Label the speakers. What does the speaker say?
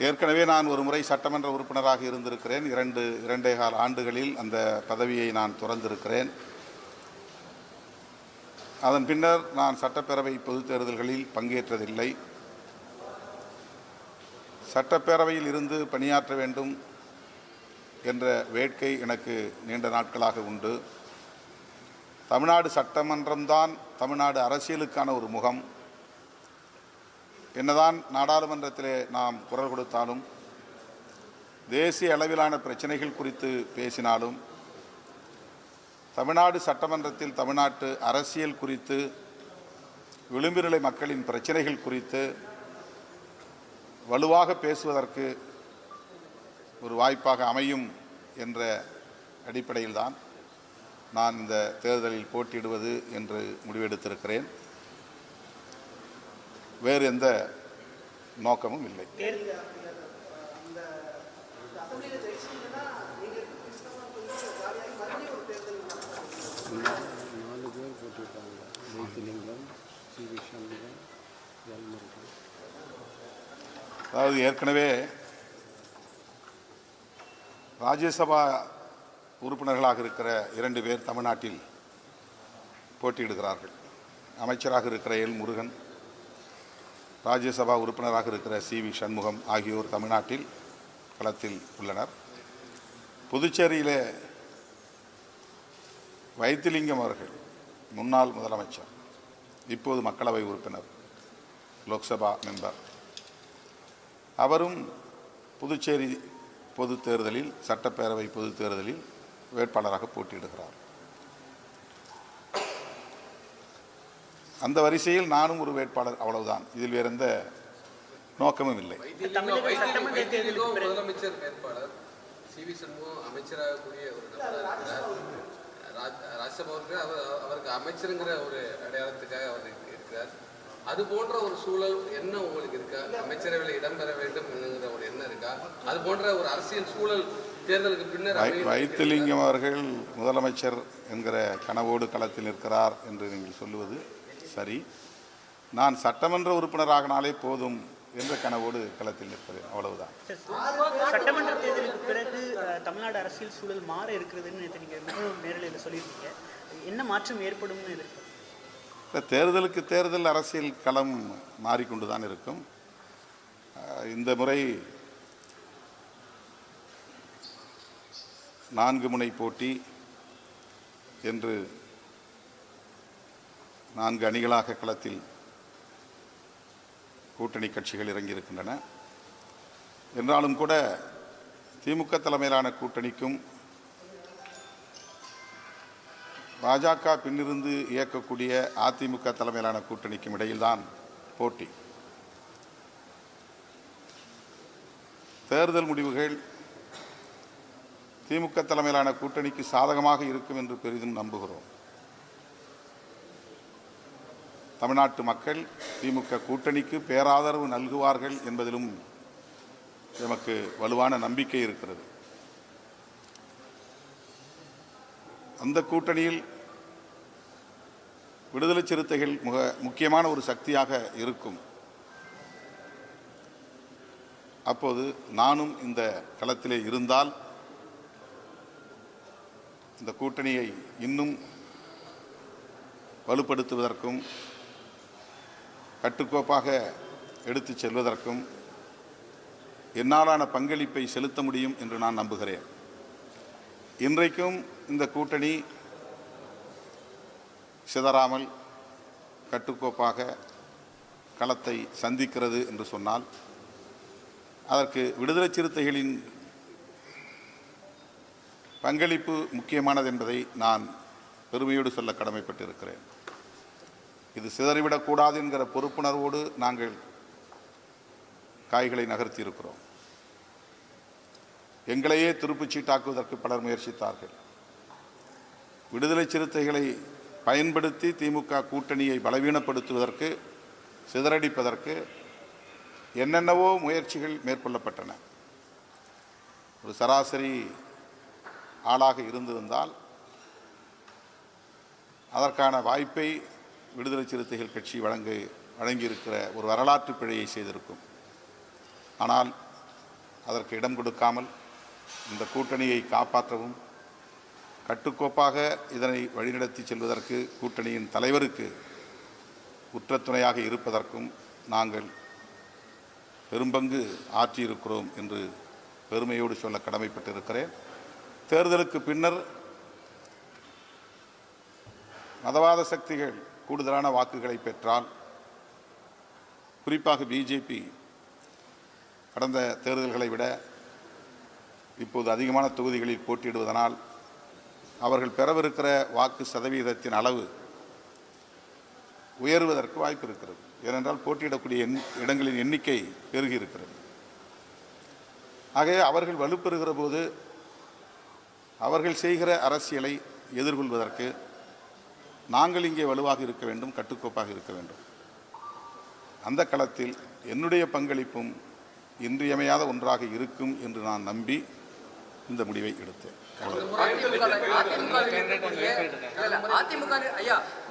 Speaker 1: ஏற்கனவே நான் ஒரு முறை சட்டமன்ற உறுப்பினராக இருந்திருக்கிறேன். 2.25 ஆண்டுகளில் அந்த பதவியை நான் துறந்திருக்கிறேன். அதன் பின்னர் நான் சட்டப்பேரவை பொதுத் தேர்தல்களில் பங்கேற்றதில்லை. சட்டப்பேரவையில் இருந்து பணியாற்ற வேண்டும் என்ற வேட்கை எனக்கு நீண்ட நாட்களாக உண்டு. தமிழ்நாடு சட்டமன்றம்தான் தமிழ்நாடு அரசியலுக்கான ஒரு முகம். என்னதான் நாடாளுமன்றத்திலே நாம் குரல் கொடுத்தாலும், தேசிய அளவிலான பிரச்சனைகள் குறித்து பேசினாலும், தமிழ்நாடு சட்டமன்றத்தில் தமிழ்நாட்டு அரசியல் குறித்து, விளிம்பு நிலை மக்களின் பிரச்சனைகள் குறித்து வலுவாக பேசுவதற்கு ஒரு வாய்ப்பாக அமையும் என்ற அடிப்படையில்தான் நான் இந்த தேர்தலில் போட்டியிடுவது என்று முடிவெடுத்திருக்கிறேன். வேறு எந்த நோக்கமும் இல்லை. அதாவது ஏற்கனவே ராஜ்யசபா உறுப்பினர்களாக இருக்கிற 2 பேர் தமிழ்நாட்டில் போட்டியிடுகிறார்கள். அமைச்சராக இருக்கிற எல் முருகன், ராஜ்யசபா உறுப்பினராக இருக்கிற CV சண்முகம் ஆகியோர் தமிழ்நாட்டில் களத்தில் உள்ளனர். புதுச்சேரியிலே வைத்திலிங்கம் அவர்கள் முன்னாள் முதலமைச்சர், இப்போது மக்களவை உறுப்பினர், லோக்சபா மெம்பர், அவரும் புதுச்சேரி பொது தேர்தலில், சட்டப்பேரவை பொது தேர்தலில் வேட்பாளராக போட்டியிடுகிறார். அந்த வரிசையில் நானும் ஒரு வேட்பாளர், அவ்வளவுதான். இதில் வேற எந்த நோக்கமும் இல்லை.
Speaker 2: முதலமைச்சர் வேட்பாளர் CV சண்முகம் அமைச்சராகக்கூடிய ஒரு ராஜ்யசபாவுக்கு அவருக்கு அமைச்சருங்கிற ஒரு அடையாளத்துக்காக அவர் இருக்கிறார். அது போன்ற ஒரு சூழல் என்ன உங்களுக்கு இருக்கா? அமைச்சரவையில் இடம்பெற வேண்டும் என்கிற ஒரு எண்ணம் இருக்கா? அது போன்ற ஒரு அரசியல் சூழல் தேர்தலுக்கு பின்னர்
Speaker 1: வைத்திலிங்கம் அவர்கள் முதலமைச்சர் என்கிற கனவோடு களத்தில் நிற்கிறார் என்று நீங்கள் சொல்லுவது சரி. நான் சட்டமன்ற உறுப்பினராகனாலே போதும் என்ற கனவோடு களத்தில் நிற்பது, அவ்வளவுதான்.
Speaker 3: சட்டமன்ற தேர்தலுக்கு பிறகு தமிழ்நாடு அரசியல் சூழல் மாற இருக்கிறதுன்னு நீங்கள் நேரில் சொல்லியிருக்கீங்க. என்ன மாற்றம் ஏற்படும்னு எதிர்ப்பு?
Speaker 1: தேர்தலுக்கு தேர்தல் அரசியல் களம் மாறிக்கொண்டு தான் இருக்கும். இந்த முறை 4 முனை போட்டி என்று 4 அணிகளாக களத்தில் கூட்டணி கட்சிகள் இறங்கியிருக்கின்றன. என்றாலும் கூட திமுக தலைமையிலான கூட்டணிக்கும் பாஜக பின்னிருந்து இயக்கக்கூடிய அதிமுக தலைமையிலான கூட்டணிக்கும் இடையில்தான் போட்டி. தேர்தல் முடிவுகள் திமுக தலைமையிலான கூட்டணிக்கு சாதகமாக இருக்கும் என்று பெரிதும் நம்புகிறோம். தமிழ்நாட்டு மக்கள் திமுக கூட்டணிக்கு பேராதரவு நல்குவார்கள் என்பதிலும் எமக்கு வலுவான நம்பிக்கை இருக்கிறது. அந்த கூட்டணியில் விடுதலை சிறுத்தைகள் முக்கியமான ஒரு சக்தியாக இருக்கும். அப்போது நானும் இந்த களத்திலே இருந்தால் இந்த கூட்டணியை இன்னும் வலுப்படுத்துவதற்கும் கட்டுக்கோப்பாக எடுத்துச் செல்வதற்கும் என்னாலான பங்களிப்பை செலுத்த முடியும் என்று நான் நம்புகிறேன். இன்றைக்கும் இந்த கூட்டணி சிதறாமல் கட்டுக்கோப்பாக களத்தை சந்திக்கிறது என்று சொன்னால் அதற்கு விடுதலை சிறுத்தைகளின் பங்களிப்பு முக்கியமானது என்பதை நான் பெருமையோடு சொல்ல கடமைப்பட்டிருக்கிறேன். இது சிதறிவிடக்கூடாது என்கிற பொறுப்புணர்வோடு நாங்கள் காய்களை நகர்த்தி இருக்கிறோம். எங்களையே துருப்புச்சீட்டாக்குவதற்கு பலர் முயற்சித்தார்கள். விடுதலை சிறுத்தைகளை பயன்படுத்தி திமுக கூட்டணியை பலவீனப்படுத்துவதற்கு, சிதறடிப்பதற்கு என்னென்னவோ முயற்சிகள் மேற்கொள்ளப்பட்டன. ஒரு சராசரி ஆளாக இருந்திருந்தால் அதற்கான வாய்ப்பை விடுதலை சிறுத்தைகள் கட்சி வழங்கியிருக்கிற ஒரு வரலாற்று பிழையை செய்திருக்கும். ஆனால் அதற்கு இடம் கொடுக்காமல் இந்த கூட்டணியை காப்பாற்றவும் கட்டுக்கோப்பாக இதனை வழிநடத்தி செல்வதற்கு கூட்டணியின் தலைவருக்கு உற்ற துணையாக இருப்பதற்கும் நாங்கள் பெரும்பங்கு ஆற்றியிருக்கிறோம் என்று பெருமையோடு சொல்ல கடமைப்பட்டிருக்கிறேன். தேர்தலுக்கு பின்னர் மதவாத சக்திகள் கூடுதலான வாக்குகளை பெற்றால், குறிப்பாக பிஜேபி கடந்த தேர்தல்களை விட இப்போது அதிகமான தொகுதிகளில் போட்டியிடுவதனால் அவர்கள் பெறவிருக்கிற வாக்கு சதவீதத்தின் அளவு உயர்வதற்கு வாய்ப்பு இருக்கிறது. ஏனென்றால் போட்டியிடக்கூடிய இடங்களின் எண்ணிக்கை பெருகி இருக்கிறது. ஆகவே அவர்கள் வலுப்பெறுகிற போது அவர்கள் செய்கிற அரசியலை எதிர்கொள்வதற்கு நாங்கள் இங்கே வலுவாக இருக்க வேண்டும், கட்டுக்கோப்பாக இருக்க வேண்டும். அந்த களத்தில் என்னுடைய பங்களிப்பும் இன்றியமையாத ஒன்றாக இருக்கும் என்று நான் நம்பி இந்த முடிவை எடுத்தேன்.
Speaker 4: அதிமுக